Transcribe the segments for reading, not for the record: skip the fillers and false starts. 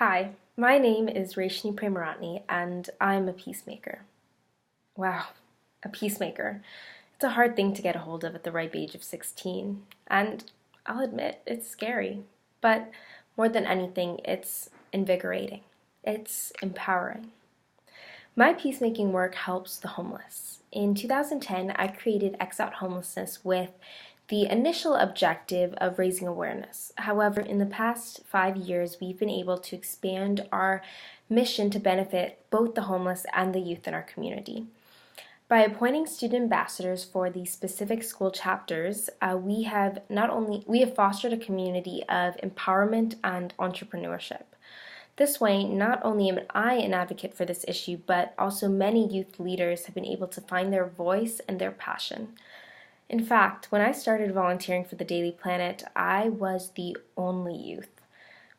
Hi, my name is Rashni Premaratne, and I'm a peacemaker. Wow, a peacemaker. It's a hard thing to get a hold of at the ripe age of 16, and I'll admit it's scary. But more than anything, it's invigorating. It's empowering. My peacemaking work helps the homeless. In 2010, I created X Out Homelessness with the initial objective of raising awareness. However, in the past 5 years, we've been able to expand our mission to benefit both the homeless and the youth in our community. By appointing student ambassadors for the specific school chapters, we have fostered a community of empowerment and entrepreneurship. This way, not only am I an advocate for this issue, but also many youth leaders have been able to find their voice and their passion. In fact, when I started volunteering for the Daily Planet, I was the only youth.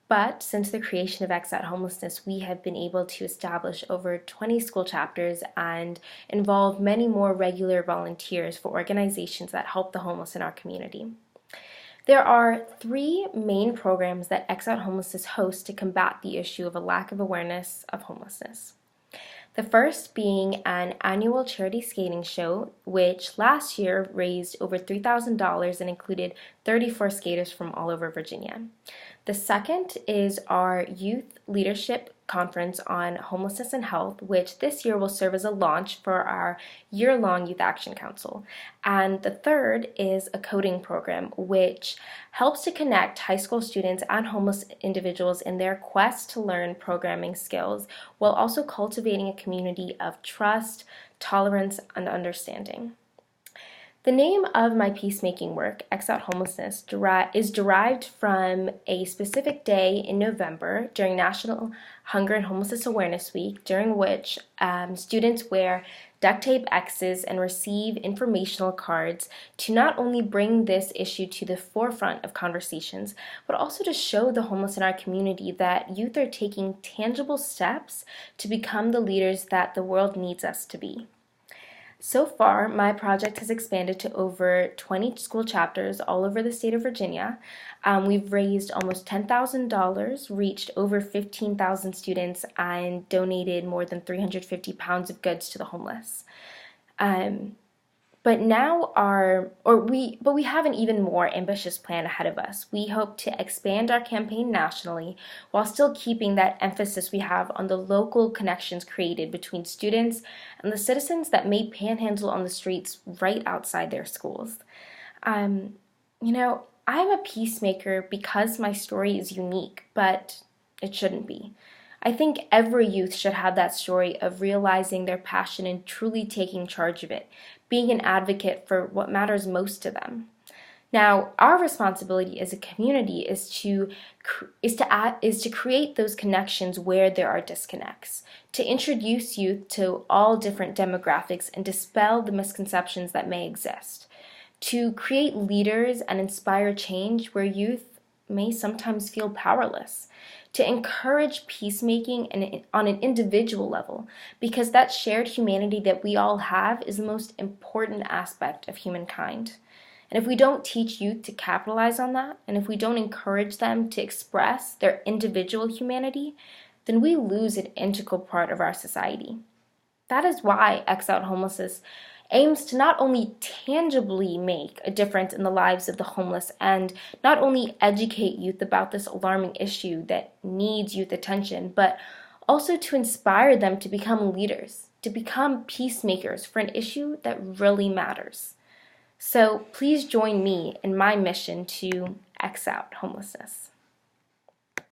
But since the creation of X Out Homelessness, we have been able to establish over 20 school chapters and involve many more regular volunteers for organizations that help the homeless in our community. There are 3 main programs that X Out Homelessness hosts to combat the issue of a lack of awareness of homelessness. The first being an annual charity skating show, which last year raised over $3,000 and included 34 skaters from all over Virginia. The second is our Youth Leadership Conference on Homelessness and Health, which this year will serve as a launch for our year-long Youth Action Council. And the third is a coding program, which helps to connect high school students and homeless individuals in their quest to learn programming skills, while also cultivating a community of trust, tolerance, and understanding. The name of my peacemaking work, X Out Homelessness, is derived from a specific day in November during National Hunger and Homelessness Awareness Week, during which students wear duct tape X's and receive informational cards to not only bring this issue to the forefront of conversations, but also to show the homeless in our community that youth are taking tangible steps to become the leaders that the world needs us to be. So far, my project has expanded to over 20 school chapters all over the state of Virginia. We've raised almost $10,000, reached over 15,000 students, and donated more than 350 pounds of goods to the homeless. But we have an even more ambitious plan ahead of us. We hope to expand our campaign nationally while still keeping that emphasis we have on the local connections created between students and the citizens that may panhandle on the streets right outside their schools. I'm a peacemaker because my story is unique, but it shouldn't be. I think every youth should have that story of realizing their passion and truly taking charge of it, being an advocate for what matters most to them. Now, our responsibility as a community is to create those connections where there are disconnects, to introduce youth to all different demographics and dispel the misconceptions that may exist, to create leaders and inspire change where youth may sometimes feel powerless, to encourage peacemaking on an individual level, because that shared humanity that we all have is the most important aspect of humankind. And if we don't teach youth to capitalize on that, and if we don't encourage them to express their individual humanity, then we lose an integral part of our society. That is why X Out Homelessness aims to not only tangibly make a difference in the lives of the homeless and not only educate youth about this alarming issue that needs youth attention, but also to inspire them to become leaders, to become peacemakers for an issue that really matters. So please join me in my mission to X Out Homelessness.